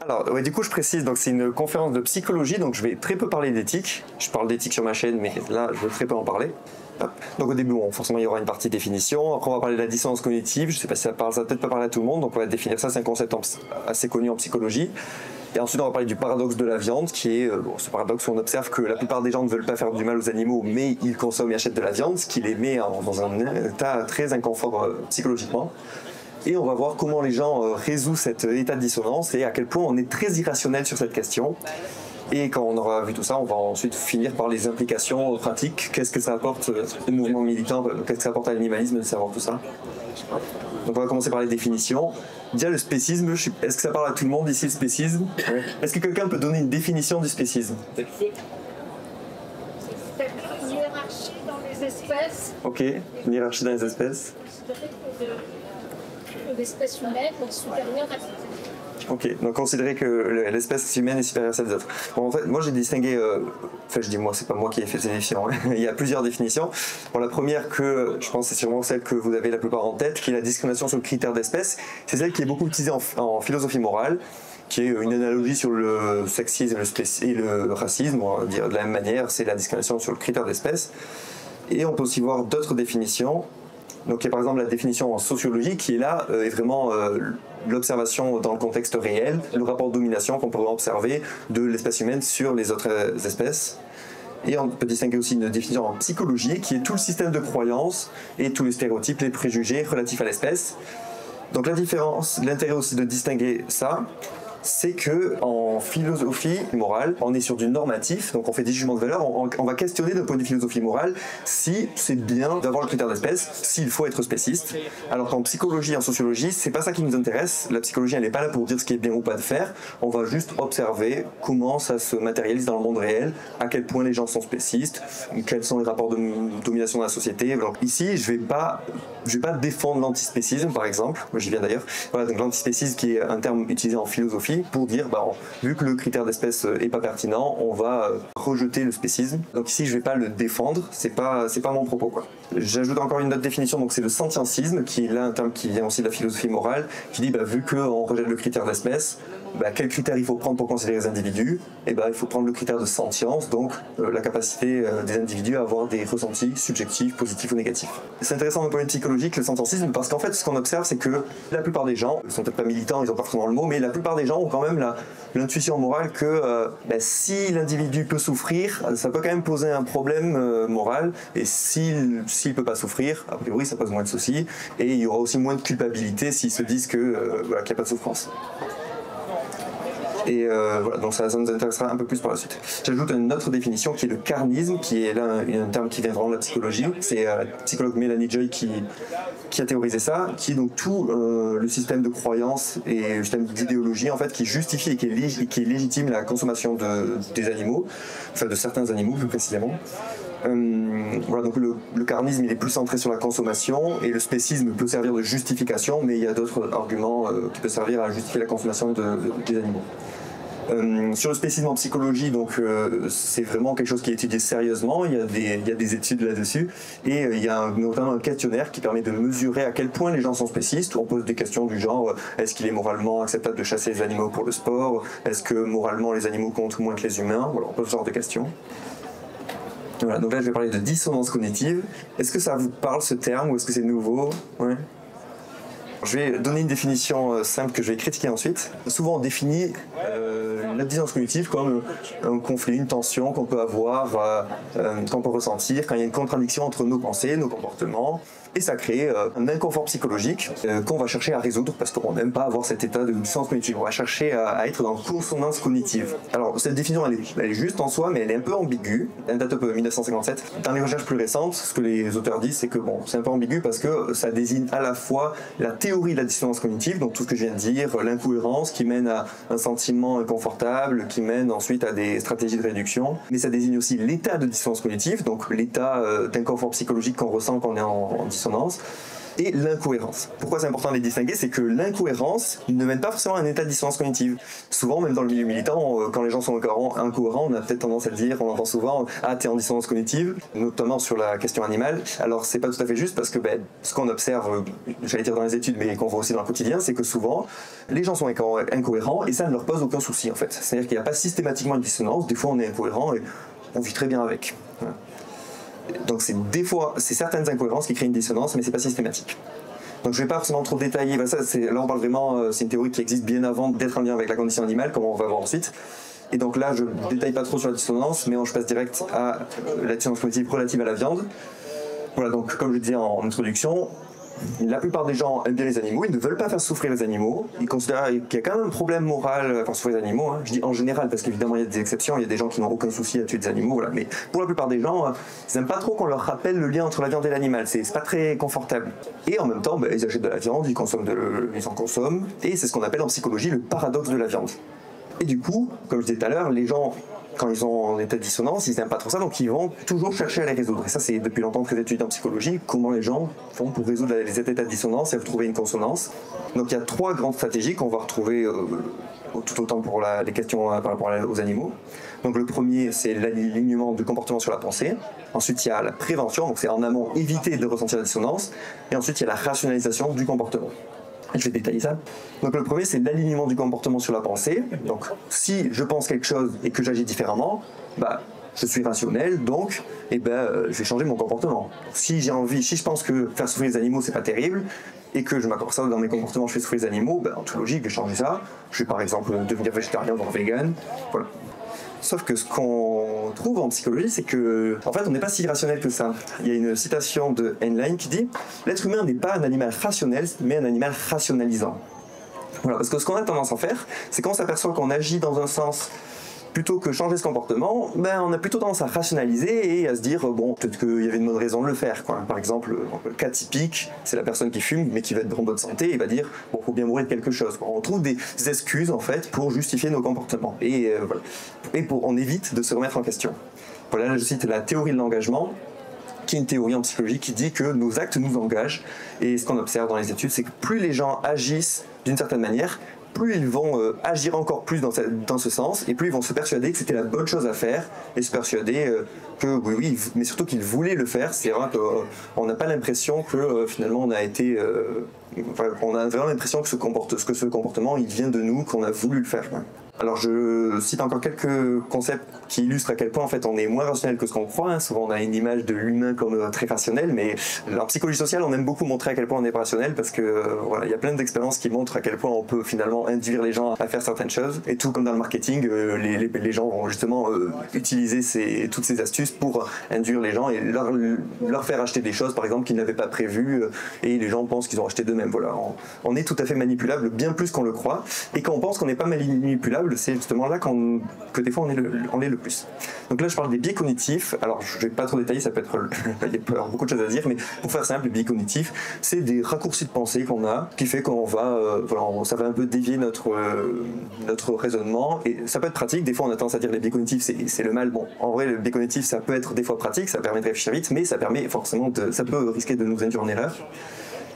Alors, ouais, du coup, je précise, donc c'est une conférence de psychologie, donc je vais très peu parler d'éthique. Je parle d'éthique sur ma chaîne, mais là, je vais très peu en parler. Hop. Donc au début, bon, forcément, il y aura une partie définition. Après, on va parler de la dissonance cognitive. Je sais pas si ça parle, ça va peut-être pas parler à tout le monde, donc on va définir ça. C'est un concept assez connu en psychologie. Et ensuite, on va parler du paradoxe de la viande, qui est ce paradoxe où on observe que la plupart des gens ne veulent pas faire du mal aux animaux, mais ils consomment et achètent de la viande, ce qui les met dans un état très inconfort psychologiquement. Et on va voir comment les gens résout cet état de dissonance et à quel point on est très irrationnel sur cette question. Et quand on aura vu tout ça, on va ensuite finir par les implications pratiques. Qu'est-ce que ça apporte au mouvement militant, qu'est-ce que ça apporte à l'animalisme de savoir tout ça. Donc on va commencer par les définitions. Déjà le spécisme, est-ce que ça parle à tout le monde ici le spécisme? Est-ce que quelqu'un peut donner une définition du spécisme? C'est une hiérarchie dans les espèces. Ok, une hiérarchie dans les espèces. L'espèce humaine est supérieure à Ok, donc considérer que l'espèce humaine est supérieure à celle des autres. Bon, en fait, moi j'ai distingué, enfin je dis moi, c'est pas moi qui ai fait ces définitions, hein. Il y a plusieurs définitions. Bon, la première que je pense c'est sûrement celle que vous avez la plupart en tête, qui est la discrimination sur le critère d'espèce. C'est celle qui est beaucoup utilisée en philosophie morale, qui est une analogie sur le sexisme et le racisme, on va dire de la même manière, c'est la discrimination sur le critère d'espèce. Et on peut aussi voir d'autres définitions. Donc il y a par exemple la définition en sociologie qui est là, est vraiment l'observation dans le contexte réel, le rapport de domination qu'on pourrait observer de l'espèce humaine sur les autres espèces. Et on peut distinguer aussi une définition en psychologie qui est tout le système de croyances et tous les stéréotypes, les préjugés relatifs à l'espèce. Donc la différence, l'intérêt aussi de distinguer ça, c'est que en philosophie morale, on est sur du normatif, donc on fait des jugements de valeur, on va questionner d'un point de vue philosophie morale si c'est bien d'avoir le critère d'espèce, s'il faut être spéciste. Alors qu'en psychologie, en sociologie, c'est pas ça qui nous intéresse. La psychologie, elle n'est pas là pour dire ce qui est bien ou pas de faire. On va juste observer comment ça se matérialise dans le monde réel, à quel point les gens sont spécistes, quels sont les rapports de domination dans la société. Alors ici, je vais pas défendre l'antispécisme, par exemple. Moi, j'y viens d'ailleurs. Voilà, donc l'antispécisme qui est un terme utilisé en philosophie pour dire, vu que le critère d'espèce est pas pertinent, on va rejeter le spécisme. Donc ici, je vais pas le défendre, c'est pas mon propos, quoi. J'ajoute encore une autre définition, donc c'est le sentientisme, qui est là un terme qui vient aussi de la philosophie morale, qui dit, vu qu'on rejette le critère d'espèce, quel critère il faut prendre pour considérer les individus? Il faut prendre le critère de sentience, donc la capacité des individus à avoir des ressentis subjectifs, positifs ou négatifs. C'est intéressant d'un point de vue psychologique, le sentientisme, parce qu'en fait, ce qu'on observe, c'est que la plupart des gens, ils sont peut-être pas militants, ils ont pas forcément le mot, mais la plupart des gens ont quand même l'intuition morale que si l'individu peut souffrir, ça peut quand même poser un problème moral, et s'il peut pas souffrir, a priori, ça pose moins de soucis, et il y aura aussi moins de culpabilité s'ils se disent qu'il n'y a pas de souffrance. Et voilà, donc ça nous intéressera un peu plus par la suite. J'ajoute une autre définition qui est le carnisme, qui est là un terme qui vient vraiment de la psychologie. C'est la psychologue Mélanie Joy qui a théorisé ça, qui est donc tout le système de croyances et le système d'idéologie en fait qui justifie et qui est légitime la consommation des animaux, enfin de certains animaux plus précisément. Voilà, donc le carnisme il est plus centré sur la consommation et le spécisme peut servir de justification, mais il y a d'autres arguments qui peuvent servir à justifier la consommation des animaux. Sur le spécisme en psychologie, donc c'est vraiment quelque chose qui est étudié sérieusement. Il y a des études là-dessus et il y a notamment un questionnaire qui permet de mesurer à quel point les gens sont spécistes. On pose des questions du genre est-ce qu'il est moralement acceptable de chasser les animaux pour le sport? Est-ce que moralement les animaux comptent moins que les humains? Voilà, on pose ce genre de questions. Voilà, donc là je vais parler de dissonance cognitive. Est-ce que ça vous parle ce terme ou est-ce que c'est nouveau? Ouais. Je vais donner une définition simple que je vais critiquer ensuite. Souvent on définit la dissonance cognitive comme un conflit, une tension qu'on peut avoir, qu'on peut ressentir quand il y a une contradiction entre nos pensées, nos comportements. Et ça crée un inconfort psychologique qu'on va chercher à résoudre parce qu'on n'aime pas avoir cet état de dissonance cognitive. On va chercher à être dans consonance cognitive. Alors cette définition elle est juste en soi, mais elle est un peu ambiguë. Elle date de 1957. Dans les recherches plus récentes, ce que les auteurs disent, c'est que c'est un peu ambigu parce que ça désigne à la fois la théorie de la dissonance cognitive, donc tout ce que je viens de dire, l'incohérence qui mène à un sentiment inconfortable, qui mène ensuite à des stratégies de réduction, mais ça désigne aussi l'état de dissonance cognitive, donc l'état d'inconfort psychologique qu'on ressent quand on est en dissonance. et l'incohérence. Pourquoi c'est important de les distinguer? C'est que l'incohérence ne mène pas forcément à un état de dissonance cognitive. Souvent, même dans le milieu militant, quand les gens sont incohérents, on a peut-être tendance à le dire, on entend souvent « Ah, t'es en dissonance cognitive », notamment sur la question animale. Alors, c'est pas tout à fait juste parce que ce qu'on observe, j'allais dire dans les études, mais qu'on voit aussi dans le quotidien, c'est que souvent, les gens sont incohérents et ça ne leur pose aucun souci, en fait. C'est-à-dire qu'il n'y a pas systématiquement de dissonance, des fois on est incohérent et on vit très bien avec. Voilà. Donc c'est certaines incohérences qui créent une dissonance, mais c'est pas systématique. Donc je vais pas forcément trop détailler, là on parle vraiment, c'est une théorie qui existe bien avant d'être en lien avec la condition animale, comme on va voir ensuite. Et donc là je détaille pas trop sur la dissonance, mais je passe direct à la dissonance cognitive relative à la viande. Voilà, donc comme je disais en introduction, la plupart des gens aiment bien les animaux, ils ne veulent pas faire souffrir les animaux, ils considèrent qu'il y a quand même un problème moral à faire souffrir les animaux, hein. Je dis en général parce qu'évidemment il y a des exceptions, il y a des gens qui n'ont aucun souci à tuer des animaux, voilà. Mais pour la plupart des gens, ils n'aiment pas trop qu'on leur rappelle le lien entre la viande et l'animal, c'est pas très confortable. Et en même temps, ils achètent de la viande, ils en consomment, et c'est ce qu'on appelle en psychologie le paradoxe de la viande. Et du coup, comme je disais tout à l'heure, les gens, quand ils sont en état de dissonance, ils n'aiment pas trop ça, donc ils vont toujours chercher à les résoudre. Et ça, c'est depuis longtemps très étudié en psychologie, comment les gens font pour résoudre les états de dissonance et retrouver une consonance. Donc il y a 3 grandes stratégies qu'on va retrouver tout autant pour les questions par rapport aux animaux. Donc le premier, c'est l'alignement du comportement sur la pensée. Ensuite, il y a la prévention, donc c'est en amont éviter de ressentir la dissonance. Et ensuite, il y a la rationalisation du comportement. Je vais détailler ça. Donc le premier, c'est l'alignement du comportement sur la pensée. Donc si je pense quelque chose et que j'agis différemment, je suis rationnel, donc je vais changer mon comportement. Si je pense que faire souffrir les animaux, c'est pas terrible, et que je m'accorde ça dans mes comportements, je fais souffrir les animaux, en toute logique, je vais changer ça. Je vais par exemple devenir végétarien, voire vegan. Voilà. Sauf que ce qu'on trouve en psychologie, c'est que, en fait, on n'est pas si rationnel que ça. Il y a une citation de Heinlein qui dit « L'être humain n'est pas un animal rationnel, mais un animal rationalisant ». Voilà, parce que ce qu'on a tendance à faire, c'est quand on s'aperçoit qu'on agit dans un sens plutôt que changer ce comportement, on a plutôt tendance à rationaliser et à se dire peut-être qu'il y avait une bonne raison de le faire, quoi. Par exemple, le cas typique, c'est la personne qui fume mais qui va être en bonne santé et va dire faut bien mourir de quelque chose. On trouve des excuses en fait pour justifier nos comportements et voilà. Et on évite de se remettre en question. Voilà, là je cite la théorie de l'engagement, qui est une théorie en psychologie qui dit que nos actes nous engagent, et ce qu'on observe dans les études, c'est que plus les gens agissent d'une certaine manière, plus ils vont agir encore plus dans ce sens, et plus ils vont se persuader que c'était la bonne chose à faire, et se persuader que oui, mais surtout qu'ils voulaient le faire. C'est vrai qu'on n'a pas l'impression que finalement on a été... on a vraiment l'impression que ce comportement, il vient de nous, qu'on a voulu le faire. Alors je cite encore quelques concepts qui illustrent à quel point en fait on est moins rationnel que ce qu'on croit. Souvent on a une image de l'humain comme très rationnel, mais en psychologie sociale on aime beaucoup montrer à quel point on est rationnel parce que il y a plein d'expériences qui montrent à quel point on peut finalement induire les gens à faire certaines choses. Et tout comme dans le marketing, les gens vont justement utiliser toutes ces astuces pour induire les gens et leur faire acheter des choses par exemple qu'ils n'avaient pas prévues et les gens pensent qu'ils ont acheté d'eux-mêmes. Voilà, on est tout à fait manipulable, bien plus qu'on le croit, et quand on pense qu'on n'est pas manipulable, c'est justement là que des fois on est le plus. Donc là je parle des biais cognitifs. Alors je vais pas trop détailler, ça peut être il y a beaucoup de choses à dire, mais pour faire simple, les biais cognitifs, c'est des raccourcis de pensée qu'on a, qui fait qu'on va ça va un peu dévier notre raisonnement, et ça peut être pratique. Des fois on a tendance à dire les biais cognitifs c'est le mal. Bon, en vrai le biais cognitif ça peut être des fois pratique, ça permet de réfléchir vite, mais ça peut risquer de nous induire en erreur.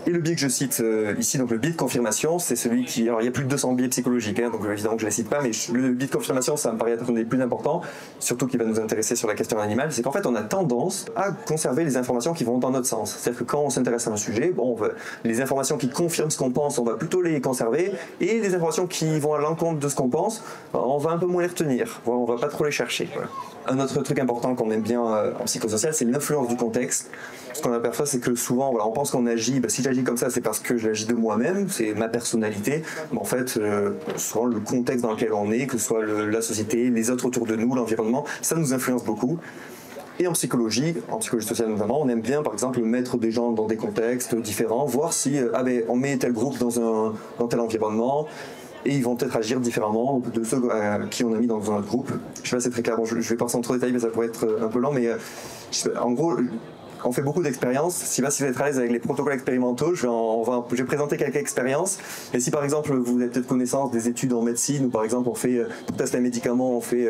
Et le biais que je cite ici, donc le biais de confirmation, c'est celui qui... Alors il y a plus de 200 biais psychologiques, donc évidemment que je ne les cite pas, mais le biais de confirmation, ça me paraît être un des plus importants, surtout qui va nous intéresser sur la question animale, c'est qu'en fait on a tendance à conserver les informations qui vont dans notre sens. C'est-à-dire que quand on s'intéresse à un sujet, les informations qui confirment ce qu'on pense, on va plutôt les conserver, et les informations qui vont à l'encontre de ce qu'on pense, on va un peu moins les retenir, on va pas trop les chercher. Voilà. Un autre truc important qu'on aime bien en psychosocial, c'est l'influence du contexte. Ce qu'on aperçoit, c'est que souvent, on pense qu'on agit, si j'agis comme ça, c'est parce que j'agis de moi-même, c'est ma personnalité. Mais en fait, souvent le contexte dans lequel on est, que ce soit la société, les autres autour de nous, l'environnement, ça nous influence beaucoup. Et en psychologie sociale notamment, on aime bien par exemple mettre des gens dans des contextes différents, voir si on met tel groupe dans tel environnement, et ils vont peut-être agir différemment de ceux qui on a mis dans un autre groupe. Je sais pas si c'est très clair, je vais pas rentrer trop en détail, mais ça pourrait être un peu lent, mais en gros, on fait beaucoup d'expériences. Je ne sais pas si vous êtes à l'aise avec les protocoles expérimentaux, je vais présenter quelques expériences. Et si par exemple vous avez peut-être connaissance des études en médecine, où par exemple on fait, pour tester un médicament, on fait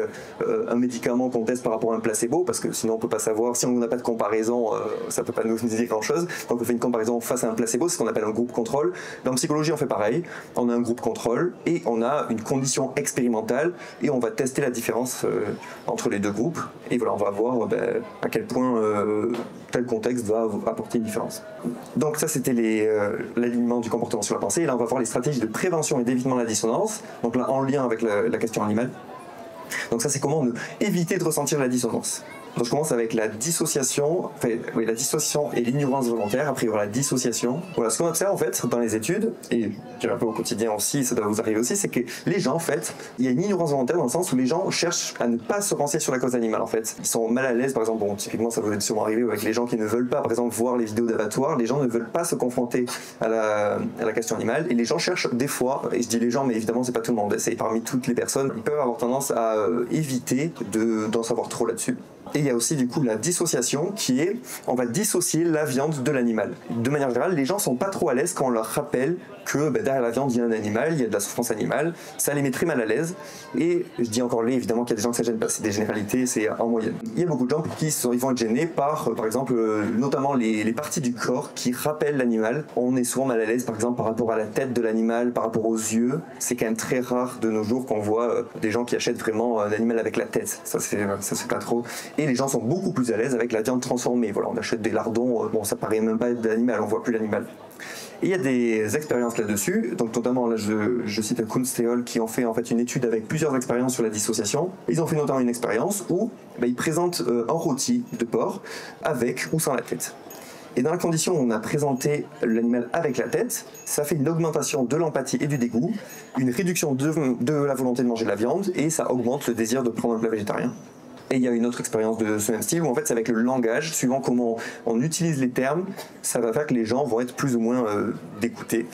un médicament qu'on teste par rapport à un placebo, parce que sinon on ne peut pas savoir, si on n'a pas de comparaison, ça ne peut pas nous dire grand-chose. Donc on fait une comparaison face à un placebo, c'est ce qu'on appelle un groupe contrôle. Dans psychologie on fait pareil, on a un groupe contrôle et on a une condition expérimentale et on va tester la différence entre les deux groupes. Et voilà, on va voir à quel point tel contexte va apporter une différence. Donc ça c'était l'alignement du comportement sur la pensée. Et là on va voir les stratégies de prévention et d'évitement de la dissonance. Donc là en lien avec la question animale. Donc ça c'est comment éviter de ressentir la dissonance. Donc je commence avec la dissociation, la dissociation et l'ignorance volontaire. Après il y aura la dissociation. Voilà, ce qu'on observe en fait dans les études, et je dirais un peu au quotidien aussi, ça doit vous arriver aussi, c'est que les gens en fait, il y a une ignorance volontaire dans le sens où les gens cherchent à ne pas se renseigner sur la cause animale en fait. Ils sont mal à l'aise, par exemple, typiquement ça vous est sûrement arrivé avec les gens qui ne veulent pas, par exemple, voir les vidéos d'abattoirs, les gens ne veulent pas se confronter à la question animale, et les gens cherchent des fois, et je dis les gens, mais évidemment c'est pas tout le monde, c'est parmi toutes les personnes, ils peuvent avoir tendance à éviter d'en savoir trop là-dessus. Et il y a aussi du coup la dissociation qui est, on va dissocier la viande de l'animal. De manière générale, les gens sont pas trop à l'aise quand on leur rappelle que derrière la viande il y a un animal, il y a de la souffrance animale, ça les met très mal à l'aise. Et je dis encore là, évidemment qu'il y a des gens que ça gêne pas, c'est des généralités, c'est en moyenne. Il y a beaucoup de gens pour qui ils vont être gênés par exemple, notamment les parties du corps qui rappellent l'animal. On est souvent mal à l'aise par exemple par rapport à la tête de l'animal, par rapport aux yeux. C'est quand même très rare de nos jours qu'on voit des gens qui achètent vraiment un animal avec la tête. Ça c'est pas trop. Et les gens sont beaucoup plus à l'aise avec la viande transformée. Voilà, on achète des lardons, bon ça paraît même pas de l'animal, on voit plus l'animal. Et il y a des expériences là-dessus, donc notamment là je cite Kunz et Hall qui ont fait en fait une étude avec plusieurs expériences sur la dissociation. Ils ont fait notamment une expérience où ils présentent un rôti de porc avec ou sans la tête. Et dans la condition où on a présenté l'animal avec la tête, ça fait une augmentation de l'empathie et du dégoût, une réduction de la volonté de manger de la viande, et ça augmente le désir de prendre un plat végétarien. Et il y a une autre expérience de ce même style où en fait c'est avec le langage, suivant comment on utilise les termes, ça va faire que les gens vont être plus ou moins dégoûtés.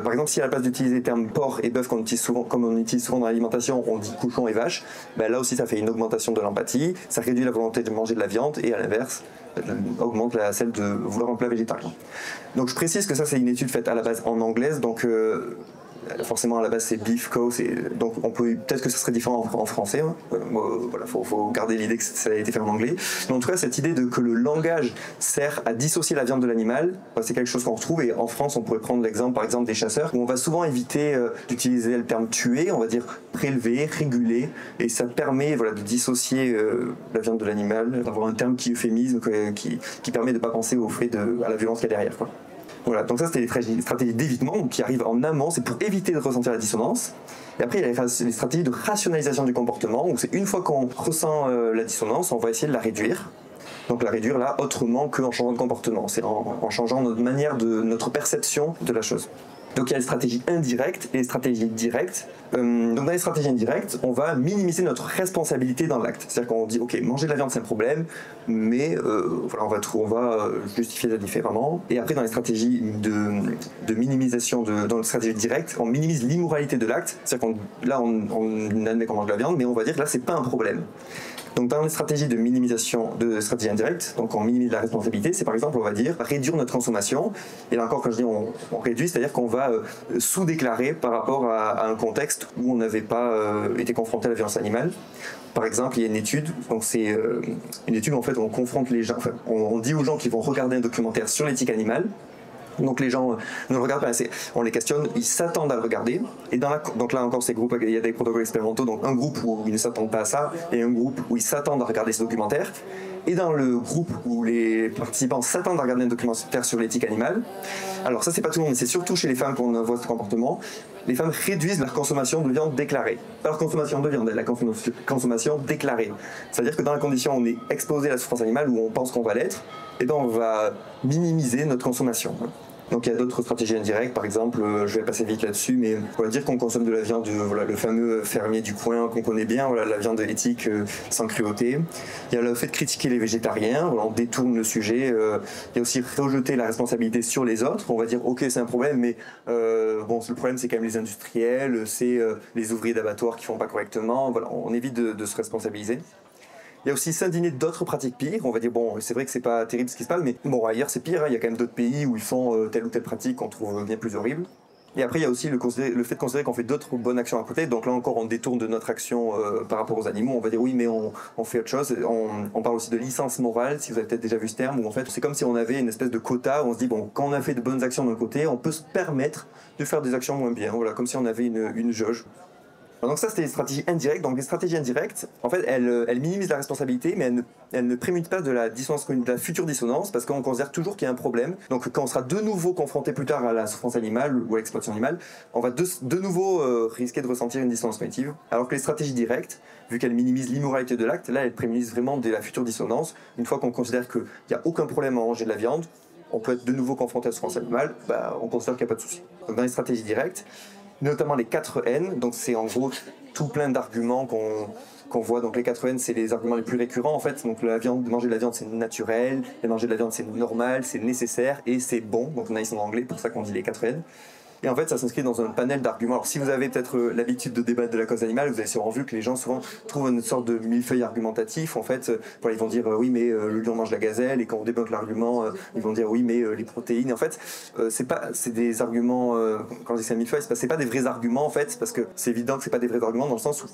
Par exemple, si à la place d'utiliser les termes porc et bœuf qu'on utilise souvent, comme on utilise souvent dans l'alimentation, on dit cochon et vache, là aussi ça fait une augmentation de l'empathie, ça réduit la volonté de manger de la viande et à l'inverse, augmente celle de vouloir un plat végétarien. Donc je précise que ça c'est une étude faite à la base en anglaise, donc forcément à la base c'est beef cow, donc peut-être que ça serait différent en français, hein. Voilà, faut garder l'idée que ça a été fait en anglais, mais en tout cas cette idée que le langage sert à dissocier la viande de l'animal, c'est quelque chose qu'on retrouve, et en France on pourrait prendre l'exemple par exemple des chasseurs où on va souvent éviter d'utiliser le terme tuer, on va dire prélever, réguler, et ça permet de dissocier la viande de l'animal, d'avoir un terme qui euphémisme, qui permet de ne pas penser au fait à la violence qu'il y a derrière, quoi. Voilà, donc ça c'était les stratégies d'évitement qui arrivent en amont, c'est pour éviter de ressentir la dissonance. Et après il y a les stratégies de rationalisation du comportement, où c'est une fois qu'on ressent la dissonance, on va essayer de la réduire. Donc la réduire là autrement qu'en changeant de comportement, c'est en changeant notre perception de la chose. Donc il y a les stratégies indirectes et les stratégies directes. Donc dans les stratégies indirectes, on va minimiser notre responsabilité dans l'acte. C'est-à-dire qu'on dit, ok, manger de la viande c'est un problème, mais on va justifier ça différemment. Et après dans les stratégies de minimisation, dans les stratégies directes, on minimise l'immoralité de l'acte. C'est-à-dire on admet qu'on mange de la viande, mais on va dire que là c'est pas un problème. Donc dans les stratégies de minimisation de stratégie indirecte, donc on minimise la responsabilité, c'est par exemple on va dire réduire notre consommation. Et là encore quand je dis on réduit, c'est-à-dire qu'on va sous-déclarer par rapport à un contexte où on n'avait pas été confronté à la violence animale. Par exemple, il y a une étude, donc c'est une étude où en fait on confronte les gens, on dit aux gens qu'ils vont regarder un documentaire sur l'éthique animale. Donc les gens ne le regardent pas assez, on les questionne, ils s'attendent à le regarder, et donc là encore ces groupes, il y a des protocoles expérimentaux, donc un groupe où ils ne s'attendent pas à ça, et un groupe où ils s'attendent à regarder ce documentaire, et dans le groupe où les participants s'attendent à regarder un documentaire sur l'éthique animale, alors ça c'est pas tout le monde, mais c'est surtout chez les femmes qu'on voit ce comportement, les femmes réduisent leur consommation de viande déclarée, pas leur consommation de viande, la consommation déclarée, c'est-à-dire que dans la condition où on est exposé à la souffrance animale, où on pense qu'on va l'être, et on va minimiser notre consommation. Donc il y a d'autres stratégies indirectes, par exemple, je vais passer vite là-dessus, mais on va dire qu'on consomme de la viande, le fameux fermier du coin qu'on connaît bien, la viande éthique sans cruauté. Il y a le fait de critiquer les végétariens, on détourne le sujet. Il y a aussi rejeter la responsabilité sur les autres. On va dire ok c'est un problème, mais le problème c'est quand même les industriels, c'est les ouvriers d'abattoirs qui font pas correctement. Voilà, on évite de se responsabiliser. Il y a aussi s'indigner d'autres pratiques pires. On va dire, bon, c'est vrai que c'est pas terrible ce qui se passe, mais bon, ailleurs c'est pire, hein. Il y a quand même d'autres pays où ils font telle ou telle pratique qu'on trouve bien plus horrible. Et après, il y a aussi le fait de considérer qu'on fait d'autres bonnes actions à côté. Donc là encore, on détourne de notre action par rapport aux animaux. On va dire oui, mais on fait autre chose. On parle aussi de licence morale, si vous avez peut-être déjà vu ce terme, où en fait, c'est comme si on avait une espèce de quota où on se dit, bon, quand on a fait de bonnes actions d'un côté, on peut se permettre de faire des actions moins bien. Voilà, comme si on avait une jauge. Donc ça, c'était les stratégies indirectes. Donc les stratégies indirectes, en fait, elles minimisent la responsabilité, mais elles ne prémutent pas de la future dissonance, parce qu'on considère toujours qu'il y a un problème. Donc quand on sera de nouveau confronté plus tard à la souffrance animale ou à l'exploitation animale, on va de nouveau risquer de ressentir une dissonance cognitive. Alors que les stratégies directes, vu qu'elles minimisent l'immoralité de l'acte, là, elles prémunisent vraiment de la future dissonance. Une fois qu'on considère qu'il n'y a aucun problème à manger de la viande, on peut être de nouveau confronté à la souffrance animale, on considère qu'il n'y a pas de souci. Donc dans les stratégies directes, notamment les 4 N, donc c'est en gros tout plein d'arguments qu'on voit. Donc les 4 N, c'est les arguments les plus récurrents en fait. Donc manger de la viande c'est naturel, manger de la viande c'est normal, c'est nécessaire et c'est bon. Donc on a ici en anglais, pour ça qu'on dit les 4 N. Et en fait, ça s'inscrit dans un panel d'arguments. Alors si vous avez peut-être l'habitude de débattre de la cause animale, vous avez sûrement vu que les gens souvent trouvent une sorte de millefeuille argumentatif. En fait, ils vont dire oui, mais le lion mange la gazelle, et quand on débloque l'argument, ils vont dire oui, mais les protéines. Et en fait, c'est des arguments. Quand je dis c'est un millefeuille, c'est pas des vrais arguments en fait, parce que c'est évident que c'est pas des vrais arguments dans le sens où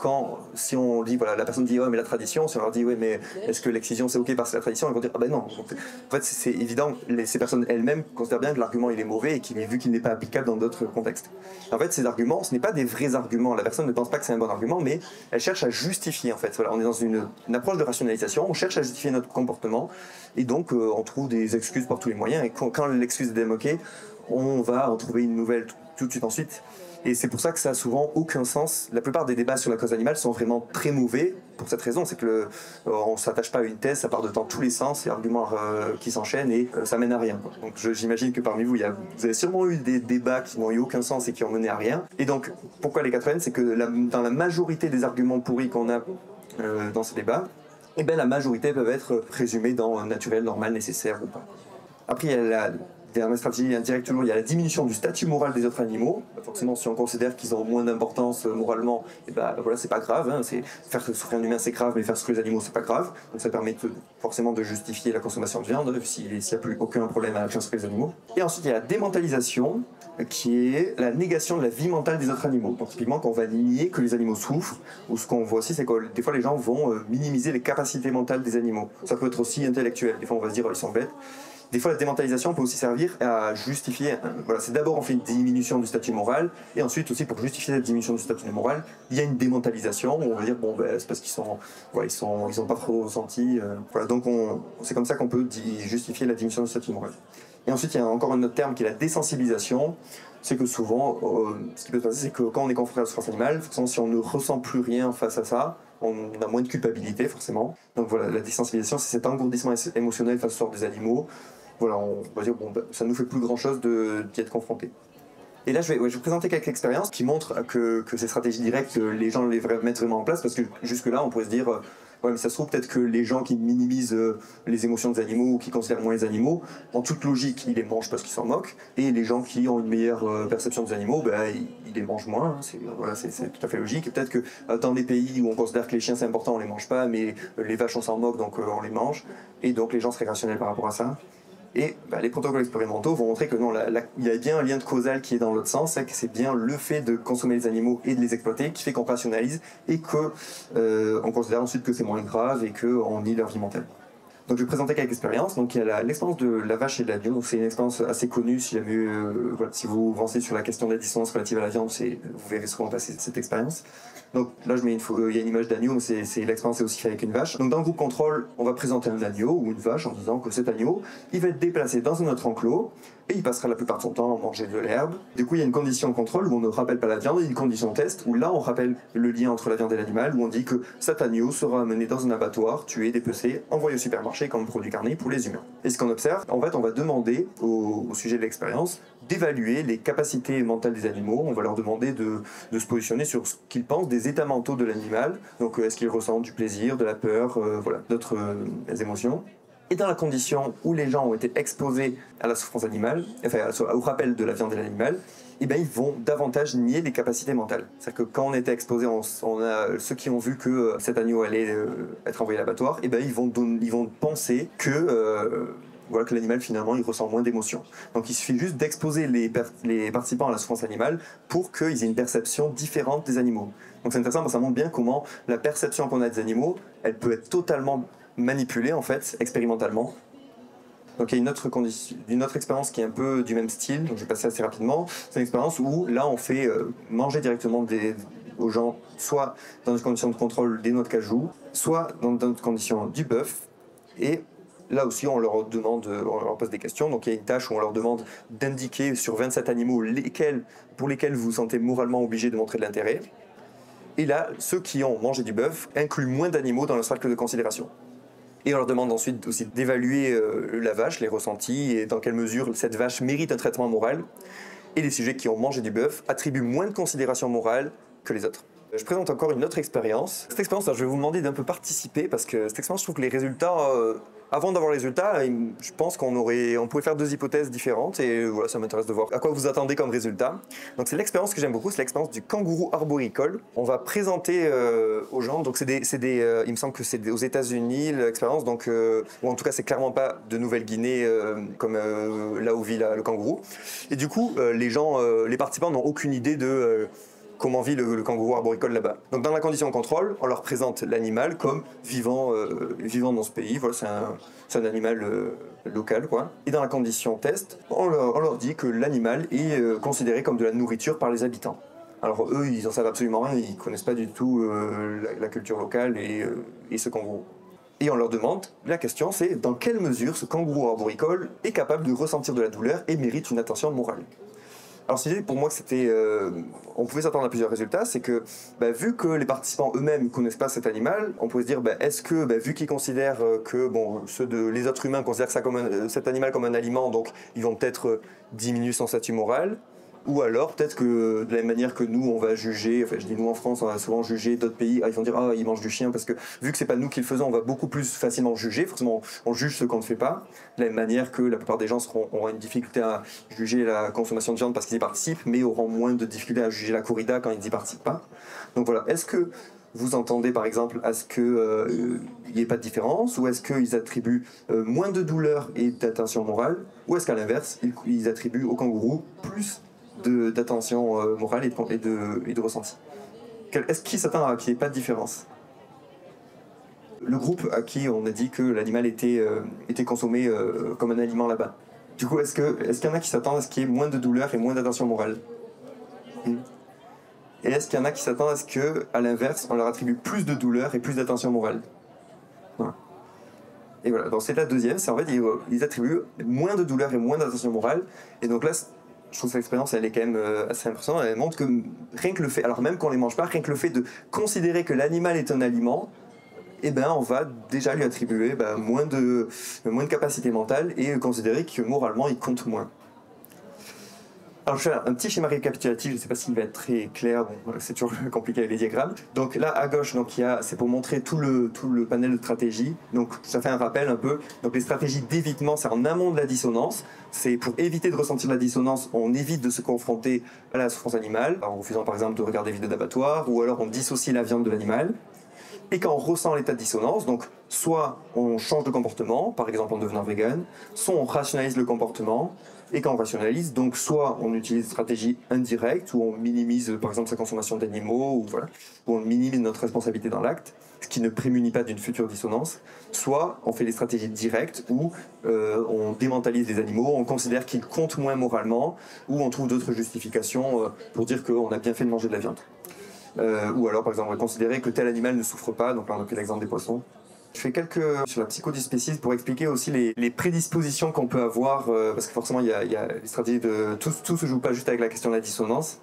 si on dit voilà, la personne dit ouais, mais la tradition, si on leur dit ouais, mais est-ce que l'excision c'est ok parce que c'est la tradition, ils vont dire ah ben non. Donc, en fait, c'est évident. Ces personnes elles-mêmes considèrent bien que l'argument il est mauvais et vu qu'il n'est pas applicable dans d'autres contexte. En fait, ces arguments, ce n'est pas des vrais arguments. La personne ne pense pas que c'est un bon argument, mais elle cherche à justifier. En fait, voilà, on est dans une approche de rationalisation. On cherche à justifier notre comportement, et donc on trouve des excuses par tous les moyens. Et quand l'excuse est démoquée, on va en trouver une nouvelle tout de suite ensuite. Et c'est pour ça que ça a souvent aucun sens. La plupart des débats sur la cause animale sont vraiment très mauvais pour cette raison, c'est que on s'attache pas à une thèse, ça part de dans tous les sens, il y a arguments qui s'enchaînent et ça mène à rien. Donc j'imagine que parmi vous, vous avez sûrement eu des débats qui n'ont eu aucun sens et qui ont mené à rien. Et donc pourquoi les 4N, c'est que dans la majorité des arguments pourris qu'on a dans ces débats, la majorité peuvent être présumés dans naturel, normal, nécessaire ou pas. Après, il y a la stratégie indirecte, toujours, il y a la diminution du statut moral des autres animaux. Forcément, si on considère qu'ils ont moins d'importance moralement, voilà, c'est pas grave. Hein. Faire souffrir un humain, c'est grave, mais faire souffrir les animaux, c'est pas grave. Donc ça permet forcément de justifier la consommation de viande s'il n'y a plus aucun problème à faire souffrir les animaux. Et ensuite, il y a la démentalisation, qui est la négation de la vie mentale des autres animaux. Donc typiquement, quand on va nier que les animaux souffrent, ou ce qu'on voit aussi, c'est que des fois, les gens vont minimiser les capacités mentales des animaux. Ça peut être aussi intellectuel. Des fois, on va se dire, ils sont bêtes. Des fois, la démentalisation peut aussi servir à justifier. Voilà, c'est d'abord on fait une diminution du statut moral, et ensuite aussi pour justifier cette diminution du statut moral, il y a une démentalisation où on va dire c'est parce qu'ils ont pas trop ressenti. Voilà, donc c'est comme ça qu'on peut justifier la diminution du statut moral. Et ensuite, il y a encore un autre terme qui est la désensibilisation. C'est que souvent, ce qui peut se passer, c'est que quand on est confronté à la souffrance animale, forcément, si on ne ressent plus rien face à ça, on a moins de culpabilité, forcément. Donc voilà, la désensibilisation, c'est cet engourdissement émotionnel face aux des animaux. Voilà, on va dire, ça nous fait plus grand-chose d'y être confronté. Et là, je vais vous présenter quelques expériences qui montrent que ces stratégies directes, les gens les mettent vraiment en place, parce que jusque-là, on pourrait se dire, ouais, mais ça se trouve peut-être que les gens qui minimisent les émotions des animaux ou qui considèrent moins les animaux, en toute logique, ils les mangent parce qu'ils s'en moquent, et les gens qui ont une meilleure perception des animaux, ils les mangent moins, hein, c'est tout à fait logique. Et peut-être que dans des pays où on considère que les chiens c'est important, on les mange pas, mais les vaches on s'en moque, donc on les mange, et donc les gens seraient rationnels par rapport à ça. Et les protocoles expérimentaux vont montrer que non, il y a bien un lien de causal qui est dans l'autre sens, que c'est bien le fait de consommer les animaux et de les exploiter qui fait qu'on rationalise et qu'on considère ensuite que c'est moins grave et qu'on nie leur vie mentale. Donc je vais présenter quelques expériences. Donc il y a l'expérience de la vache et de l'agneau. Donc c'est une expérience assez connue. Si jamais si vous avancez sur la question de la dissonance relative à la viande, vous verrez souvent passer cette expérience. Donc là il y a une image d'agneau, mais l'expérience est aussi faite avec une vache. Donc dans le groupe contrôle, on va présenter un agneau ou une vache en disant que cet agneau, il va être déplacé dans un autre enclos et il passera la plupart de son temps à manger de l'herbe. Du coup il y a une condition contrôle où on ne rappelle pas la viande et une condition test où là on rappelle le lien entre la viande et l'animal, où on dit que cet agneau sera amené dans un abattoir, tué, dépecé, envoyé au supermarché comme produit carné pour les humains. Et ce qu'on observe, en fait on va demander au sujet de l'expérience d'évaluer les capacités mentales des animaux. On va leur demander de se positionner sur ce qu'ils pensent des états mentaux de l'animal. Donc est-ce qu'ils ressentent du plaisir, de la peur, d'autres émotions. Et dans la condition où les gens ont été exposés à la souffrance animale, au rappel de la viande de l'animal, eh ben, ils vont davantage nier les capacités mentales. C'est-à-dire que quand on était exposé, on a ceux qui ont vu que cet agneau allait être envoyé à l'abattoir, eh ben, ils vont penser que voilà, que l'animal finalement il ressent moins d'émotions. Donc il suffit juste d'exposer les participants à la souffrance animale pour qu'ils aient une perception différente des animaux. Donc c'est intéressant parce que ça montre bien comment la perception qu'on a des animaux, elle peut être totalement manipulée en fait, expérimentalement. Donc il y a une autre expérience qui est un peu du même style, donc je vais passer assez rapidement. C'est une expérience où là on fait manger directement aux gens, soit dans des conditions de contrôle des noix de cajou, soit dans d'autres conditions du bœuf. Et là aussi, on leur pose des questions. Donc, il y a une tâche où on leur demande d'indiquer sur 27 animaux pour lesquels vous vous sentez moralement obligé de montrer de l'intérêt. Et là, ceux qui ont mangé du bœuf incluent moins d'animaux dans leur cercle de considération. Et on leur demande ensuite aussi d'évaluer la vache, les ressentis, et dans quelle mesure cette vache mérite un traitement moral. Et les sujets qui ont mangé du bœuf attribuent moins de considération morale que les autres. Je présente encore une autre expérience. Cette expérience, je vais vous demander d'un peu participer parce que cette expérience, je trouve que les résultats, avant d'avoir les résultats, je pense qu'on pouvait faire deux hypothèses différentes et voilà, ça m'intéresse de voir à quoi vous attendez comme résultat. Donc c'est l'expérience que j'aime beaucoup, c'est l'expérience du kangourou arboricole. On va présenter aux gens, donc il me semble que c'est aux États-Unis l'expérience, donc ou en tout cas c'est clairement pas de Nouvelle-Guinée comme là où vit le kangourou. Et du coup, les participants n'ont aucune idée de comment vit le kangourou arboricole là-bas. Donc dans la condition contrôle, on leur présente l'animal comme vivant dans ce pays. Voilà, c'est un animal local, quoi. Et dans la condition test, on leur dit que l'animal est considéré comme de la nourriture par les habitants. Alors eux, ils en savent absolument rien, ils connaissent pas du tout la culture locale et ce kangourou. Et on leur demande, la question c'est dans quelle mesure ce kangourou arboricole est capable de ressentir de la douleur et mérite une attention morale. Alors pour moi on pouvait s'attendre à plusieurs résultats, c'est que vu que les participants eux-mêmes ne connaissent pas cet animal, on pouvait se dire est-ce que vu qu'ils considèrent que les autres humains considèrent cet animal comme un aliment, donc ils vont peut-être diminuer son statut moral, ou alors peut-être que de la même manière que nous on va juger, enfin je dis nous en France on va souvent juger d'autres pays, ils vont dire ils mangent du chien parce que vu que c'est pas nous qui le faisons on va beaucoup plus facilement juger, forcément on juge ce qu'on ne fait pas, de la même manière que la plupart des gens auront une difficulté à juger la consommation de viande parce qu'ils y participent, mais auront moins de difficulté à juger la corrida quand ils n'y participent pas. Donc voilà, est-ce que vous entendez par exemple à ce qu'il n'y ait pas de différence, ou est-ce qu'ils attribuent moins de douleur et d'attention morale, ou est-ce qu'à l'inverse ils attribuent au kangourou plus d'attention morale et de ressenti. Est-ce qu'il s'attend à qu'il n'y ait pas de différence? Le groupe à qui on a dit que l'animal était consommé comme un aliment là-bas. Du coup, est-ce qu'il y en a qui s'attendent à ce qu'il y ait moins de douleur et moins d'attention morale? Et est-ce qu'il y en a qui s'attendent à ce qu'à l'inverse, on leur attribue plus de douleur et plus d'attention morale? Voilà. Et voilà, donc c'est la deuxième, c'est en fait ils attribuent moins de douleur et moins d'attention morale, et donc là je trouve que cette expérience elle est quand même assez impressionnante. Elle montre que rien que le fait, alors même qu'on ne les mange pas, rien que le fait de considérer que l'animal est un aliment, on va déjà lui attribuer moins de capacité mentale et considérer que moralement il compte moins. Alors je fais un petit schéma récapitulatif, je ne sais pas s'il va être très clair, c'est toujours compliqué avec les diagrammes. Donc là à gauche, c'est pour montrer tout le panel de stratégies. Donc ça fait un rappel un peu. Donc les stratégies d'évitement, c'est en amont de la dissonance. C'est pour éviter de ressentir la dissonance, on évite de se confronter à la souffrance animale, en refusant par exemple de regarder des vidéos d'abattoir, ou alors on dissocie la viande de l'animal. Et quand on ressent l'état de dissonance, donc soit on change de comportement, par exemple en devenant vegan, soit on rationalise le comportement, et quand on rationalise, donc soit on utilise une stratégie indirecte, où on minimise par exemple sa consommation d'animaux, ou où on minimise notre responsabilité dans l'acte, ce qui ne prémunit pas d'une future dissonance, soit on fait des stratégies directes, où on démentalise les animaux, on considère qu'ils comptent moins moralement, ou on trouve d'autres justifications pour dire qu'on a bien fait de manger de la viande. Ou alors par exemple on va considérer que tel animal ne souffre pas, donc là on a pris l'exemple des poissons. Je fais quelques sur la psychodyspécie pour expliquer aussi les prédispositions qu'on peut avoir, parce que forcément il y a les stratégies de... Tout se joue pas juste avec la question de la dissonance.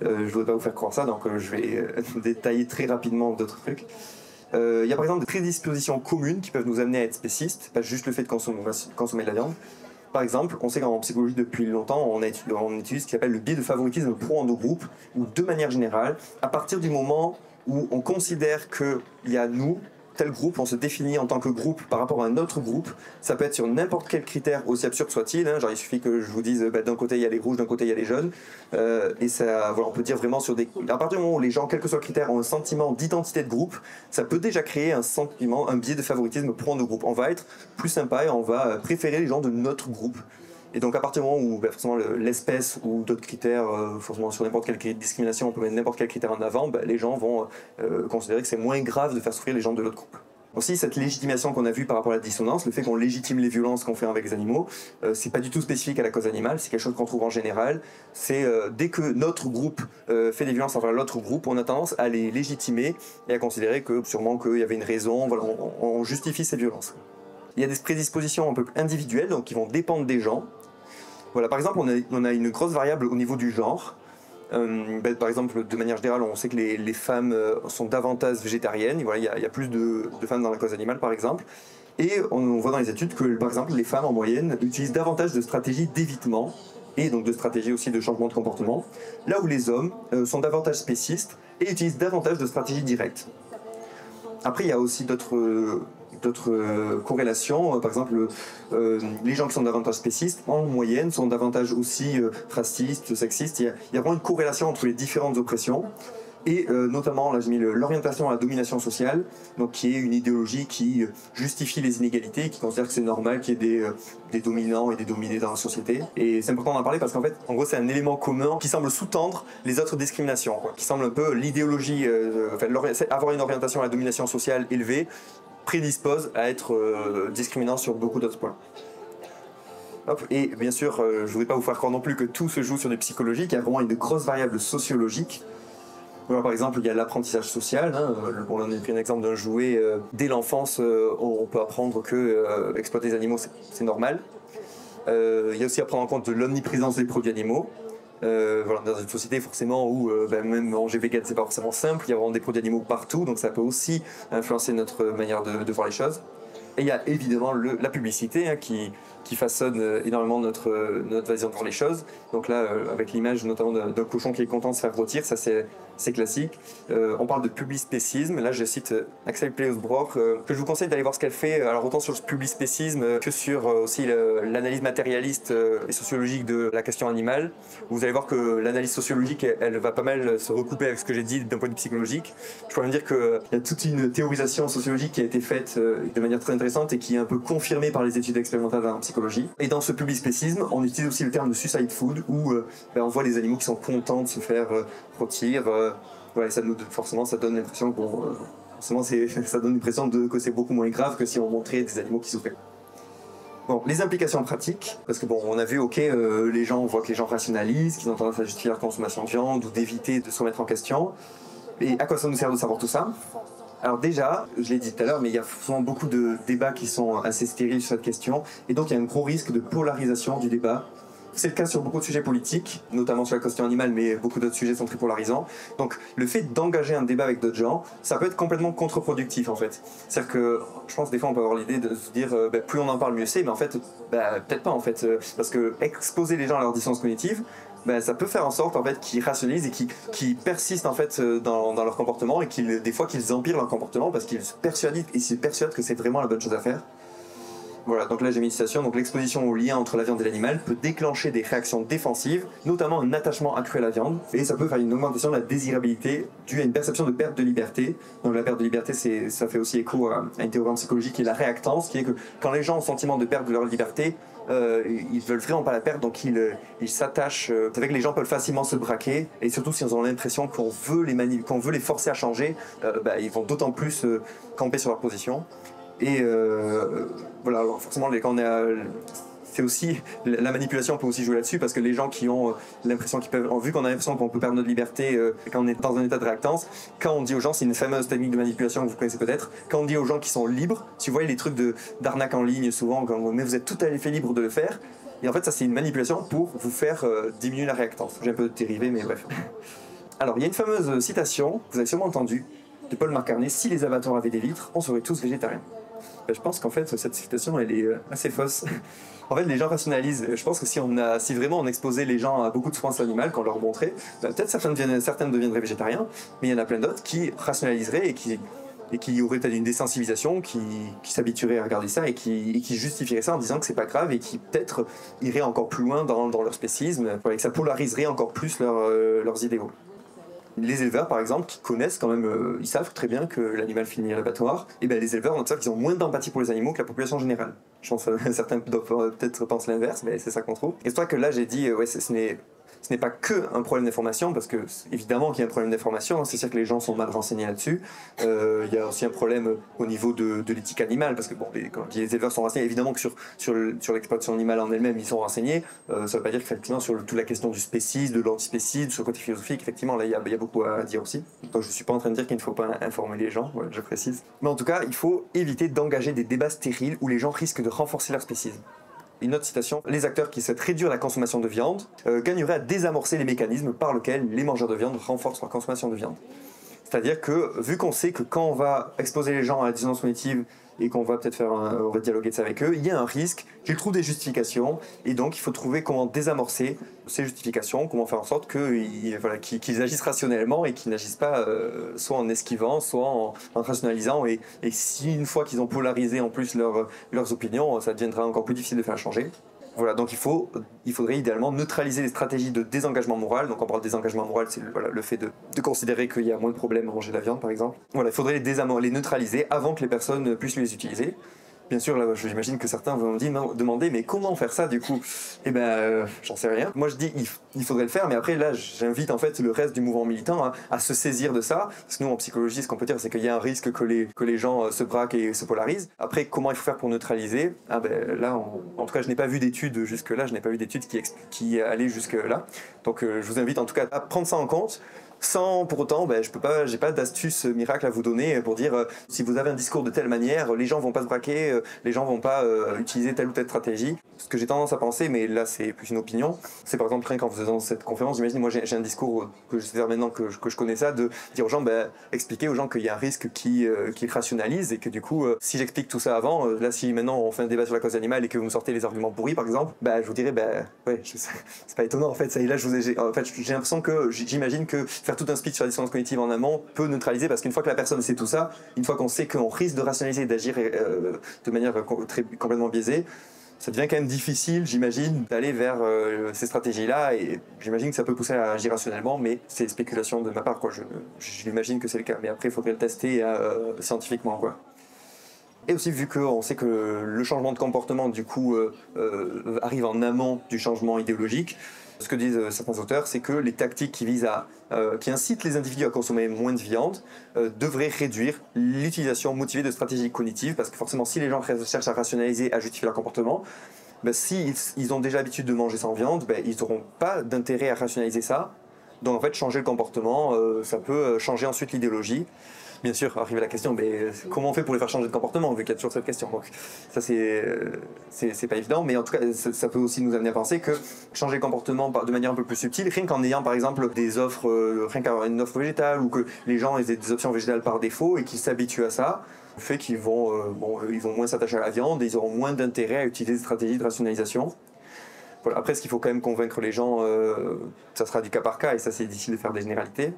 Je ne voudrais pas vous faire croire ça, donc je vais détailler très rapidement d'autres trucs. Il y a par exemple des prédispositions communes qui peuvent nous amener à être spécistes, pas juste le fait de consommer de la viande. Par exemple, on sait qu'en psychologie depuis longtemps, on utilise ce qui s'appelle le biais de favoritisme pro-endogroupe, où de manière générale, à partir du moment où on considère qu'il y a nous tel groupe, on se définit en tant que groupe par rapport à un autre groupe. Ça peut être sur n'importe quel critère, aussi absurde soit-il. Genre il suffit que je vous dise, d'un côté il y a les rouges, d'un côté il y a les jaunes. Et ça, voilà, on peut dire vraiment sur des... À partir du moment où les gens, quel que soit le critère, ont un sentiment d'identité de groupe, ça peut déjà créer un sentiment, un biais de favoritisme pour un de groupe. On va être plus sympa et on va préférer les gens de notre groupe. Et donc à partir du moment où forcément l'espèce ou d'autres critères, forcément sur n'importe quel critère de discrimination, on peut mettre n'importe quel critère en avant, les gens vont considérer que c'est moins grave de faire souffrir les gens de l'autre groupe. Aussi, cette légitimation qu'on a vue par rapport à la dissonance, le fait qu'on légitime les violences qu'on fait avec les animaux, c'est pas du tout spécifique à la cause animale, c'est quelque chose qu'on trouve en général. C'est dès que notre groupe fait des violences envers l'autre groupe, on a tendance à les légitimer et à considérer que sûrement qu'il y avait une raison, voilà, on justifie ces violences. Il y a des prédispositions un peu individuelles, donc qui vont dépendre des gens. Voilà, par exemple, on a une grosse variable au niveau du genre. Par exemple, de manière générale, on sait que les femmes sont davantage végétariennes. Voilà, il y a plus de femmes dans la cause animale, par exemple. Et on voit dans les études que, par exemple, les femmes, en moyenne, utilisent davantage de stratégies d'évitement et donc de stratégies aussi de changement de comportement, là où les hommes sont davantage spécistes et utilisent davantage de stratégies directes. Après, il y a aussi d'autres corrélations. Par exemple, les gens qui sont davantage spécistes, en moyenne, sont davantage aussi racistes, sexistes. Il y a vraiment une corrélation entre les différentes oppressions. Et notamment, là j'ai mis l'orientation à la domination sociale, donc qui est une idéologie qui justifie les inégalités, qui considère que c'est normal qu'il y ait des dominants et des dominés dans la société. Et c'est important d'en parler parce qu'en fait, en gros, c'est un élément commun qui semble sous-tendre les autres discriminations, quoi, qui semble un peu l'idéologie, avoir une orientation à la domination sociale élevée, prédispose à être discriminant sur beaucoup d'autres points. Hop. Et bien sûr, je ne voudrais pas vous faire croire non plus que tout se joue sur des psychologiques, il y a vraiment une grosse variable sociologique. Voilà, par exemple, il y a l'apprentissage social. On a pris un exemple d'un jouet. Dès l'enfance, on peut apprendre que exploiter les animaux, c'est normal. Il y a aussi à prendre en compte de l'omniprésence des produits animaux. Voilà, dans une société forcément où même manger vegan c'est pas forcément simple, il y a vraiment des produits animaux partout, donc ça peut aussi influencer notre manière de voir les choses. Et il y a évidemment la publicité qui façonne énormément notre façon de voir les choses. Donc là, avec l'image notamment d'un cochon qui est content de se faire rôtir, ça c'est classique. On parle de publispécisme. Là, je cite Axel Pleusbrock, que je vous conseille d'aller voir ce qu'elle fait, alors autant sur le publispécisme que sur aussi l'analyse matérialiste et sociologique de la question animale. Vous allez voir que l'analyse sociologique, elle va pas mal se recouper avec ce que j'ai dit d'un point de vue psychologique. Je peux même dire qu'il y a toute une théorisation sociologique qui a été faite de manière très intéressante et qui est un peu confirmée par les études expérimentales en psychologie. Et dans ce publispécisme, on utilise aussi le terme de suicide food, où on voit les animaux qui sont contents de se faire rôtir. Ouais, forcément, ça donne l'impression que c'est beaucoup moins grave que si on montrait des animaux qui souffraient. Bon, les implications pratiques, parce que bon, on a vu, on voit que les gens rationalisent, qu'ils ont tendance à justifier leur consommation de viande ou d'éviter de se remettre en question. Et à quoi ça nous sert de savoir tout ça ? Alors déjà, je l'ai dit tout à l'heure, mais il y a souvent beaucoup de débats qui sont assez stériles sur cette question, et donc il y a un gros risque de polarisation du débat. C'est le cas sur beaucoup de sujets politiques, notamment sur la question animale, mais beaucoup d'autres sujets sont très polarisants. Donc le fait d'engager un débat avec d'autres gens, ça peut être complètement contre-productif en fait. C'est-à-dire que je pense des fois on peut avoir l'idée de se dire plus on en parle mieux c'est, mais en fait peut-être pas en fait, parce que exposer les gens à leur dissonance cognitive, ça peut faire en sorte en fait qu'ils rationalisent et qu'ils persistent en fait dans leur comportement et des fois qu'ils empirent leur comportement parce qu'ils se persuadent que c'est vraiment la bonne chose à faire. Voilà, donc là j'ai mis une citation, donc l'exposition au lien entre la viande et l'animal peut déclencher des réactions défensives, notamment un attachement accru à la viande, et ça peut faire une augmentation de la désirabilité due à une perception de perte de liberté. Donc la perte de liberté, ça fait aussi écho à une théorie en psychologie qui est la réactance, qui est que quand les gens ont le sentiment de perdre leur liberté, ils veulent vraiment pas la perdre, donc ils s'attachent. C'est vrai que les gens peuvent facilement se braquer, et surtout si ils ont l'impression qu'on veut les forcer à changer, ils vont d'autant plus camper sur leur position. Et voilà, alors forcément, c'est aussi la manipulation peut aussi jouer là-dessus parce que les gens qui ont l'impression vu qu'on a l'impression qu'on peut perdre notre liberté quand on est dans un état de réactance, quand on dit aux gens, c'est une fameuse technique de manipulation que vous connaissez peut-être, quand on dit aux gens qui sont libres, si vous voyez les trucs d'arnaque en ligne souvent, mais vous êtes tout à fait libre de le faire, et en fait ça c'est une manipulation pour vous faire diminuer la réactance. J'ai un peu dérivé, mais bref. Alors il y a une fameuse citation, vous avez sûrement entendu, de Paul McCartney: si les abattoirs avaient des litres, on serait tous végétariens. Je pense qu'en fait cette citation elle est assez fausse. En fait les gens rationalisent. Je pense que si vraiment on exposait les gens à beaucoup de souffrance animale, qu'on leur montrait, peut-être certains deviendraient végétariens, mais il y en a plein d'autres qui rationaliseraient et et qui aurait peut-être une désensibilisation, qui s'habituerait à regarder ça et qui justifierait ça en disant que c'est pas grave et qui peut-être irait encore plus loin dans leur spécisme, et que ça polariserait encore plus leurs idéaux. Les éleveurs, par exemple, qui connaissent quand même, ils savent très bien que l'animal finit à l'abattoir, et bien les éleveurs, on observe qu'ils ont moins d'empathie pour les animaux que la population générale. Je pense que certains peut-être pensent l'inverse, mais c'est ça qu'on trouve. Et c'est toi que là j'ai dit, ouais, ce n'est pas que un problème d'information, parce que évidemment qu'il y a un problème d'information, hein, c'est sûr que les gens sont mal renseignés là-dessus. Il y a aussi un problème au niveau de l'éthique animale, parce que bon, quand les éleveurs sont renseignés, évidemment que sur l'exploitation animale en elle-même, ils sont renseignés. Ça ne veut pas dire qu'effectivement sur toute la question du spécisme, de l'antispécisme, sur le côté philosophique, effectivement là il y a beaucoup à dire aussi. Donc je ne suis pas en train de dire qu'il ne faut pas informer les gens, ouais, je précise. Mais en tout cas, il faut éviter d'engager des débats stériles où les gens risquent de renforcer leur spécisme. Une autre citation, les acteurs qui souhaitent réduire la consommation de viande gagneraient à désamorcer les mécanismes par lesquels les mangeurs de viande renforcent leur consommation de viande. C'est-à-dire que, vu qu'on sait que quand on va exposer les gens à la dissonance cognitive et qu'on va peut-être on va dialoguer de ça avec eux, il y a un risque qu'ils trouvent des justifications, et donc il faut trouver comment désamorcer ces justifications, comment faire en sorte qu'ils agissent rationnellement et qu'ils n'agissent pas soit en esquivant, soit en rationalisant, et si une fois qu'ils ont polarisé en plus leurs opinions, ça deviendra encore plus difficile de faire changer. Voilà, donc il faudrait idéalement neutraliser les stratégies de désengagement moral. Donc on parle de désengagement moral, c'est le fait de considérer qu'il y a moins de problèmes à manger de la viande, par exemple. Voilà, il faudrait les neutraliser avant que les personnes puissent les utiliser. Bien sûr, là, j'imagine que certains vont me demander, mais comment faire ça du coup ? Eh ben, j'en sais rien. Moi, je dis, il faudrait le faire, mais après, là, j'invite en fait le reste du mouvement militant à se saisir de ça. Parce que nous, en psychologie, ce qu'on peut dire, c'est qu'il y a un risque que les gens se braquent et se polarisent. Après, comment il faut faire pour neutraliser ? Ah ben, là, en tout cas, je n'ai pas vu d'études jusque-là, je n'ai pas vu d'études qui allaient jusque-là. Donc, je vous invite en tout cas à prendre ça en compte. Sans pour autant, j'ai pas d'astuce miracle à vous donner pour dire si vous avez un discours de telle manière, les gens vont pas se braquer, les gens vont pas utiliser telle ou telle stratégie. Ce que j'ai tendance à penser, mais là c'est plus une opinion, c'est par exemple rien qu'en faisant cette conférence, j'imagine, moi j'ai un discours que je sais faire maintenant que je connais ça, de dire aux gens, expliquer aux gens qu'il y a un risque qui rationalise, et que du coup, si j'explique tout ça avant, là si maintenant on fait un débat sur la cause animale et que vous me sortez les arguments pourris par exemple, je vous dirais, ouais, c'est pas étonnant en fait, ça, et là j'ai l'impression que j'imagine que faire tout un speech sur la dissonance cognitive en amont peut neutraliser, parce qu'une fois que la personne sait tout ça, une fois qu'on sait qu'on risque de rationaliser et d'agir de manière complètement biaisée, ça devient quand même difficile, j'imagine, d'aller vers ces stratégies-là, et j'imagine que ça peut pousser à agir rationnellement, mais c'est spéculation de ma part, quoi. J'imagine que c'est le cas, mais après il faudrait le tester scientifiquement, quoi. Et aussi, vu qu'on sait que le changement de comportement, du coup, arrive en amont du changement idéologique, ce que disent certains auteurs, c'est que les tactiques qui incitent les individus à consommer moins de viande devraient réduire l'utilisation motivée de stratégies cognitives, parce que forcément, si les gens cherchent à rationaliser, à justifier leur comportement, s'ils ont déjà l'habitude de manger sans viande, ils n'auront pas d'intérêt à rationaliser ça. Donc en fait, changer le comportement, ça peut changer ensuite l'idéologie. Bien sûr, arrive la question, comment on fait pour les faire changer de comportement, vu qu'il y a toujours cette question. Donc ça, c'est pas évident, mais en tout cas, ça peut aussi nous amener à penser que changer le comportement de manière un peu plus subtile, rien qu'en ayant par exemple des offres, rien qu'avoir une offre végétale, ou que les gens aient des options végétales par défaut et qu'ils s'habituent à ça, fait qu'ils vont moins s'attacher à la viande, et ils auront moins d'intérêt à utiliser des stratégies de rationalisation. Voilà. Après, ce qu'il faut quand même convaincre les gens, ça sera du cas par cas, et ça c'est difficile de faire des généralités.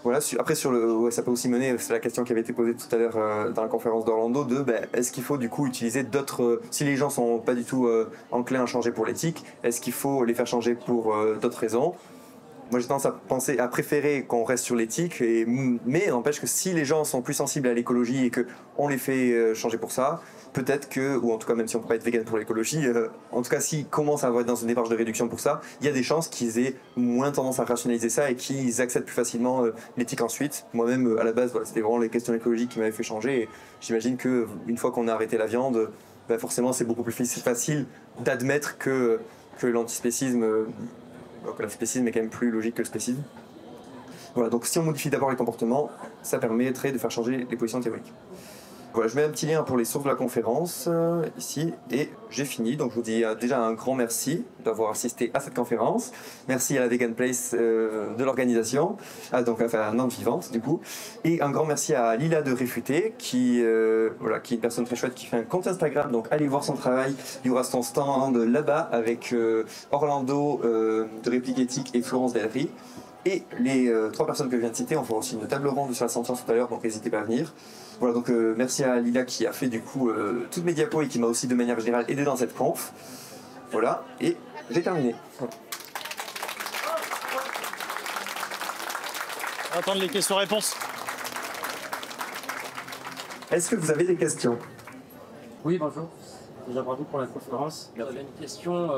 Voilà, après ça peut aussi mener, c'est la question qui avait été posée tout à l'heure dans la conférence d'Orlando, est-ce qu'il faut du coup utiliser d'autres, si les gens sont pas du tout enclins à changer pour l'éthique, est-ce qu'il faut les faire changer pour d'autres raisons ? Moi j'ai tendance à préférer qu'on reste sur l'éthique, mais n'empêche que si les gens sont plus sensibles à l'écologie et qu'on les fait changer pour ça, peut-être que, ou en tout cas même si on ne peut pas être vegan pour l'écologie, en tout cas s'ils commencent à être dans une démarche de réduction pour ça, il y a des chances qu'ils aient moins tendance à rationaliser ça et qu'ils acceptent plus facilement l'éthique ensuite. Moi-même à la base, c'était vraiment les questions écologiques qui m'avaient fait changer, et j'imagine qu'une fois qu'on a arrêté la viande, forcément c'est beaucoup plus facile d'admettre que l'antispécisme, que le spécisme est quand même plus logique que le spécisme. Voilà, donc si on modifie d'abord les comportements, ça permettrait de faire changer les positions théoriques. Voilà, je mets un petit lien pour les sources de la conférence ici, et j'ai fini. Donc je vous dis déjà un grand merci d'avoir assisté à cette conférence. Merci à la Vegan Place de l'organisation, donc à Nantes Vivante du coup. Et un grand merci à Lila de Réfuté, qui est une personne très chouette, qui fait un compte Instagram. Donc allez voir son travail. Il y aura son stand là-bas avec Orlando de Réplique Éthique et Florence Delry. Et les 3 personnes que je viens de citer, on fera aussi une table ronde sur la sentience tout à l'heure, donc n'hésitez pas à venir. Voilà, donc merci à Lila qui a fait du coup toutes mes diapos et qui m'a aussi de manière générale aidé dans cette conf. Voilà, et j'ai terminé. On va attendre les questions-réponses. Est-ce que vous avez des questions? Oui, bonjour. Déjà bravo pour la conférence. J'avais une question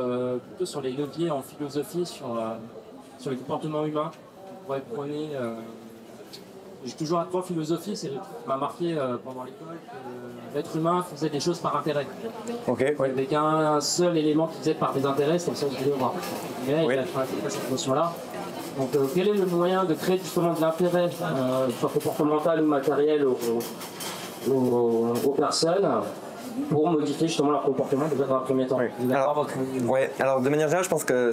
plutôt sur les leviers en philosophie, sur les comportements humains. Vous pourrez prôner. J'ai toujours à 3 philosophies, c'est m'a marqué pendant l'école que l'être humain faisait des choses par intérêt. Ok. Ouais. Avec un seul élément qui faisait par des intérêts, c'est le sens du devoir. Mais Oui. il a fait cette notion-là. Donc quel est le moyen de créer justement de l'intérêt, soit comportemental ou matériel aux personnes pour modifier justement leur comportement déjà dans un premier temps? Alors de manière générale, je pense que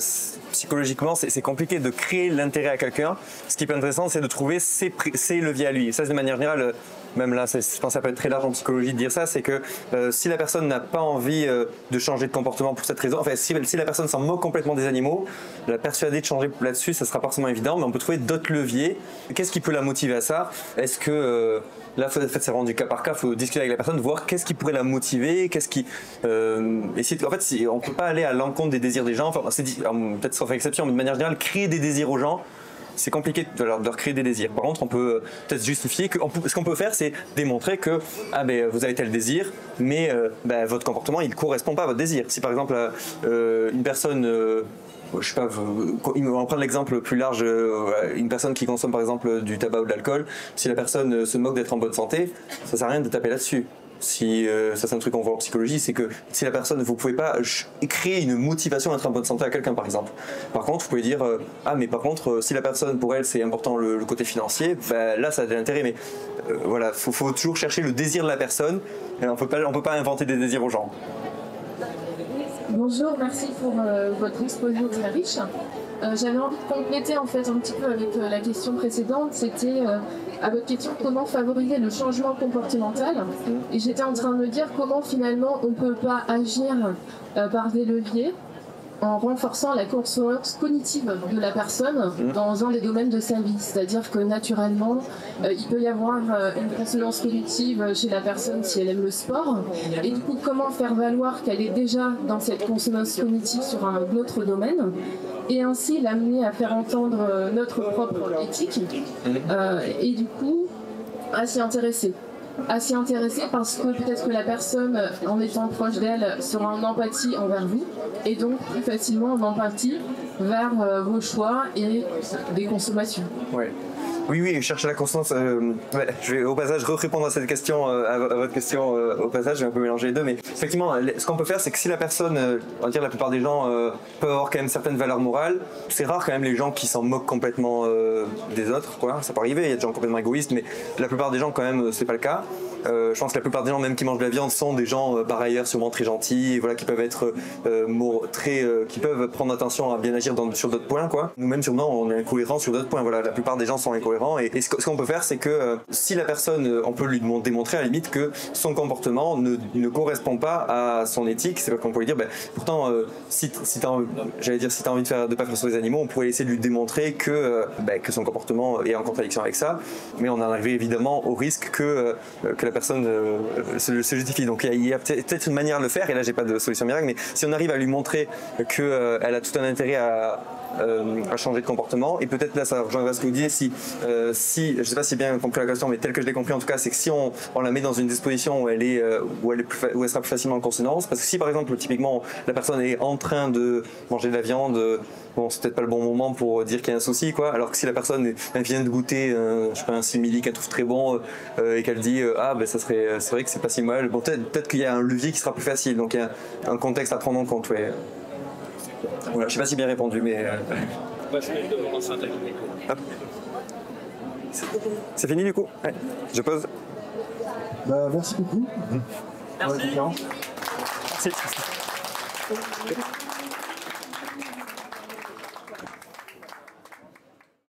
psychologiquement, c'est compliqué de créer l'intérêt à quelqu'un. Ce qui est intéressant, c'est de trouver ses leviers à lui. Et ça, de manière générale, même là, je pense que ça peut être très large en psychologie de dire ça, c'est que si la personne n'a pas envie de changer de comportement pour cette raison, enfin si la personne s'en moque complètement des animaux, la persuader de changer là-dessus, ça sera pas forcément évident, mais on peut trouver d'autres leviers. Qu'est-ce qui peut la motiver à ça? Est-ce que là, en fait, c'est rendu cas par cas, il faut discuter avec la personne, voir qu'est-ce qui pourrait la motiver, qu'est-ce qui... en fait, on ne peut pas aller à l'encontre des désirs des gens, enfin, peut-être sauf exception, mais de manière générale, créer des désirs aux gens, c'est compliqué de leur créer des désirs. Par contre, on peut peut-être justifier que ce qu'on peut faire, c'est démontrer que vous avez tel désir, mais votre comportement, il ne correspond pas à votre désir. Si par exemple, une personne... je sais pas, on va prendre l'exemple plus large, une personne qui consomme par exemple du tabac ou de l'alcool, si la personne se moque d'être en bonne santé, ça sert à rien de taper là-dessus. Si ça c'est un truc qu'on voit en psychologie, c'est que si la personne, vous pouvez pas créer une motivation à être en bonne santé à quelqu'un par exemple. Par contre, vous pouvez dire mais par contre si la personne pour elle c'est important le côté financier, là ça a de l'intérêt, mais voilà, faut toujours chercher le désir de la personne. Et on peut pas inventer des désirs aux gens. Bonjour, merci pour votre exposé très riche. J'avais envie de compléter en fait un petit peu avec la question précédente. C'était à votre question comment favoriser le changement comportemental. Et j'étais en train de me dire comment finalement on ne peut pas agir par des leviers en renforçant la conscience cognitive de la personne dans un des domaines de sa vie. C'est-à-dire que naturellement, il peut y avoir une consonance cognitive chez la personne si elle aime le sport. Et du coup, comment faire valoir qu'elle est déjà dans cette consonance cognitive sur un autre domaine et ainsi l'amener à faire entendre notre propre éthique et du coup à s'y intéresser. Parce que peut-être que la personne, en étant proche d'elle, sera en empathie envers vous et donc plus facilement en empathie vers vos choix et des consommations. Ouais. Oui, chercher la constance. Je vais au passage répondre à cette question, à votre question au passage, je vais un peu mélanger les deux, mais effectivement, ce qu'on peut faire, c'est que si la personne, on va dire la plupart des gens peuvent avoir quand même certaines valeurs morales, c'est rare quand même les gens qui s'en moquent complètement des autres, quoi. Ça peut arriver, il y a des gens complètement égoïstes, mais la plupart des gens quand même, c'est pas le cas. Je pense que la plupart des gens, même qui mangent de la viande, sont des gens par ailleurs sûrement très gentils, et voilà, qui peuvent être qui peuvent prendre attention à bien agir sur d'autres points, quoi. Nous-mêmes, sûrement, on est incohérents sur d'autres points. Voilà, la plupart des gens sont incohérents. Et ce qu'on peut faire, c'est que si la personne, on peut lui démontrer à la limite que son comportement ne correspond pas à son éthique. C'est pas qu'on peut lui dire, pourtant, si t'as envie de pas faire sur les animaux, on pourrait essayer de lui démontrer que son comportement est en contradiction avec ça. Mais on en arrive évidemment au risque que la personne se justifie. Donc il y a peut-être une manière de le faire, et là j'ai pas de solution miracle, mais si on arrive à lui montrer qu'elle a tout un intérêt à changer de comportement, et peut-être là ça rejoindra ce que vous disiez, si je sais pas si j'ai bien compris la question, mais tel que je l'ai compris en tout cas, c'est que si on la met dans une disposition où elle sera plus facilement en consonance, parce que si par exemple typiquement la personne est en train de manger de la viande, bon c'est peut-être pas le bon moment pour dire qu'il y a un souci, quoi, alors que si la personne vient de goûter je sais pas, un simili qu'elle trouve très bon et qu'elle dit c'est vrai que c'est pas si mal, bon peut-être qu'il y a un levier qui sera plus facile, donc il y a un contexte à prendre en compte. Ouais. Voilà, je sais pas si bien répondu, mais c'est fini du coup. Ouais. Je pose. Merci beaucoup. Merci. Merci.